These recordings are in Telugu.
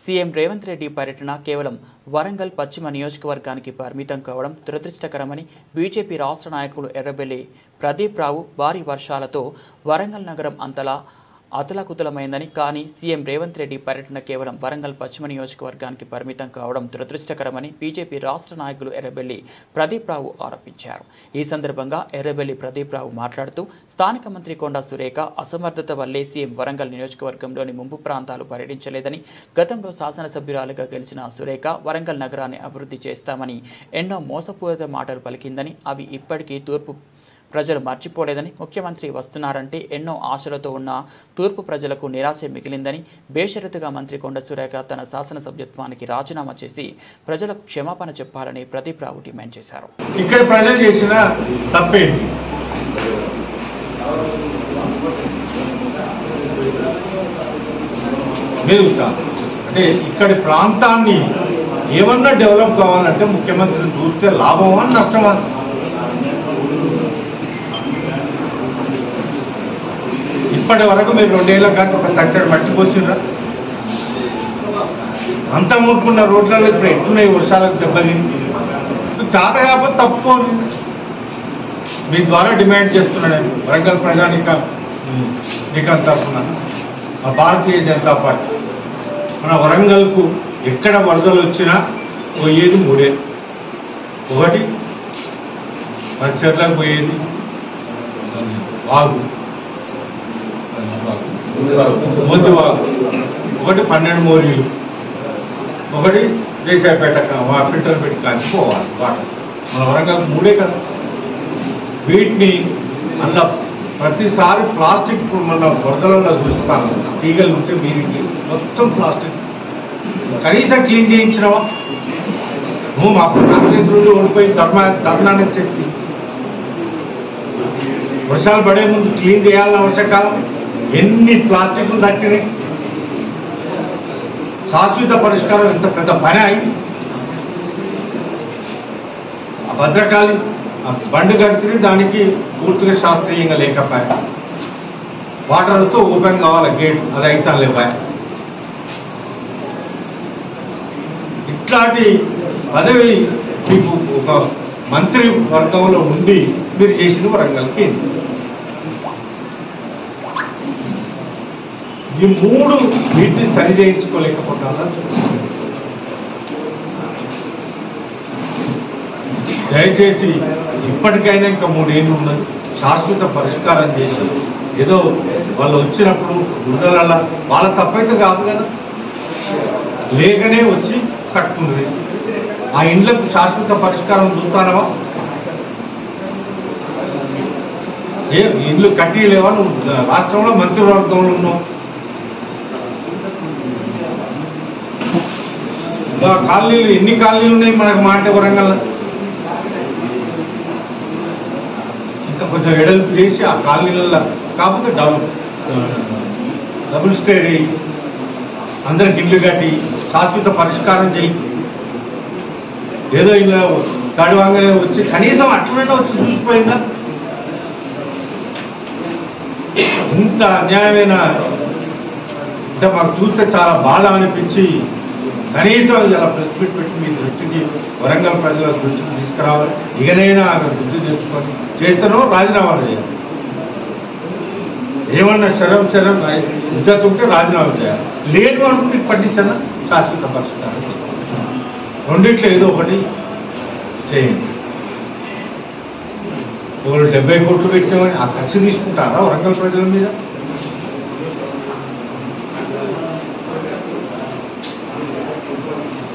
సీఎం రేవంత్ రెడ్డి పర్యటన కేవలం వరంగల్ పశ్చిమ నియోజకవర్గానికి పరిమితం కావడం దురదృష్టకరమని బీజేపీ రాష్ట్ర నాయకులు ఎర్రబెల్లి ప్రదీప్ రావు భారీ వర్షాలతో వరంగల్ నగరం అంతలా అతలాకుతలమైందని కానీ సీఎం రేవంత్ రెడ్డి పర్యటన కేవలం వరంగల్ పశ్చిమ నియోజకవర్గానికి పరిమితం కావడం దురదృష్టకరమని బీజేపీ రాష్ట్ర నాయకులు ఎర్రబెల్లి ప్రదీప్ రావు ఆరోపించారు। ఈ సందర్భంగా ఎర్రబెల్లి ప్రదీప్ రావు మాట్లాడుతూ స్థానిక మంత్రి కొండా సురేఖ అసమర్థత వల్లే సీఎం వరంగల్ నియోజకవర్గంలోని ముంపు ప్రాంతాలు పర్యటించలేదని, గతంలో శాసనసభ్యురాలుగా గెలిచిన సురేఖ వరంగల్ నగరాన్ని అభివృద్ధి చేస్తామని ఎన్నో మోసపూరిత మాటలు పలికిందని, అవి ఇప్పటికీ తూర్పు ప్రజలు మర్చిపోలేదని, ముఖ్యమంత్రి వస్తున్నారంటే ఎన్నో ఆశలతో ఉన్న తూర్పు ప్రజలకు నిరాశ మిగిలిందని, బేషరతుగా మంత్రి కొండా సురేఖ తన శాసనసభ్యత్వానికి రాజీనామా చేసి ప్రజలకు క్షమాపణ చెప్పాలని ప్రదీప్ రావు డిమాండ్ చేశారు। ఇక్కడ ప్రజలు చేసిన తప్పేంటి? అంటే ఇక్కడి ప్రాంతాన్ని ఏమన్నా డెవలప్ కావాలంటే ముఖ్యమంత్రిని చూస్తే లాభమా నష్టమా? ఇప్పటి వరకు మీరు 2 ఏళ్ళ కాదు ఒక తట్టడి మట్టి పోసిరా? అంత ముట్టుకున్న రోడ్లలో ఇప్పుడు ఎట్టున్నాయి వర్షాలకు దెబ్బని? చాత కాకపోతే తప్పుకోండి। మీ ద్వారా డిమాండ్ చేస్తున్నాను వరంగల్ ప్రజానికం తరఫున భారతీయ జనతా పార్టీ మన వరంగల్కు ఎక్కడ వరదలు వచ్చినా పోయేది 3. ఒకటి మన చెర్లకు పోయేది వాగు, మోతివాగు, ఒకటి 12 మోరీలు, ఒకటి దేశాయపేట ఫిల్టర్ పెట్టి కానీ పోవాలి వాటర్। మన వరంగల్ 3 కదా। వీటిని అన్న ప్రతిసారి ప్లాస్టిక్ మన వరదలలో చూస్తాను, తీగలు ఉంటే మీరికి మొత్తం ప్లాస్టిక్ కనీసం క్లీన్ చేయించినావా? నువ్వు మాకు కాంగ్రెస్ నుండి ఓడిపోయి ధర్నాన్ని చెప్పి వర్షాలు పడే ముందు క్లీన్ చేయాలన్న వర్షాకాలం ఎన్ని ప్లాస్టిక్లు తట్టినాయి? శాశ్వత పరిష్కారం ఎంత పెద్ద పని అయింది? ఆ భద్రకాళి బండి కడితే దానికి పూర్తిగా శాస్త్రీయంగా లేకపోయా, వాటర్తో ఓపెన్ కావాలి గేట్, అది అయితే లేపాయ। ఇట్లాంటి పదవి మీకు ఒక మంత్రి వర్గంలో ఉండి మీరు చేసిన వరంగల్కి ఈ 3 వీటిని సరి చేయించుకోలేకపోతారా? దయచేసి ఇప్పటికైనా ఇంకా 3 ఏళ్ళు ఉన్నది, శాశ్వత పరిష్కారం చేసి ఏదో వాళ్ళు వచ్చినప్పుడు గుండెల వాళ్ళ తప్పైతే కాదు కదా, లేకనే వచ్చి కట్టుకుంది ఆ ఇండ్లకు శాశ్వత పరిష్కారం చూస్తానవా? ఏ ఇల్లు కట్టిలేవా? నువ్వు రాష్ట్రంలో మంత్రివర్గంలో ఉన్నావు, కాలనీలు ఎన్ని కాలనీలు ఉన్నాయి మనకు మాట వరంగల్? ఇంకా కొంచెం ఎడల్పు చేసి ఆ కాలనీలలో కాకపోతే డబుల్ స్టేర్ అయ్యి అందరికి ఇల్లు కట్టి శాశ్వత పరిష్కారం చేయి। ఏదో ఇలా తడివంగనే వచ్చి కనీసం అట్లనే వచ్చి చూసిపోయిందా? ఇంత అన్యాయమైన అంటే మాకు చూస్తే చాలా బాధ అనిపించి కనీసం ఇలా ప్రెస్ మీట్ పెట్టి మీ దృష్టికి వరంగల్ ప్రజల దృష్టికి తీసుకురావాలి, ఇకనైనా బుద్ధి తెచ్చుకొని చేస్తానో రాజీనామా చేయాలి। ఏమన్నా శరం ఇజ్జత్ ఉంటే రాజీనామా చేయాలి, లేదు అనుకుంటే పట్టించనా శాశ్వత పరిష్కారం, రెండిట్లో ఏదో ఒకటి చేయండి। 70 కోట్లు పెట్టామని ఆ ఖర్చు తీసుకుంటారా వరంగల్ ప్రజల మీద?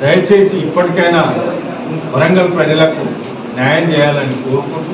దయచేసి ఇప్పటికైనా వరంగల్ ప్రజలకు న్యాయం చేయాలని కోరుకుంటూ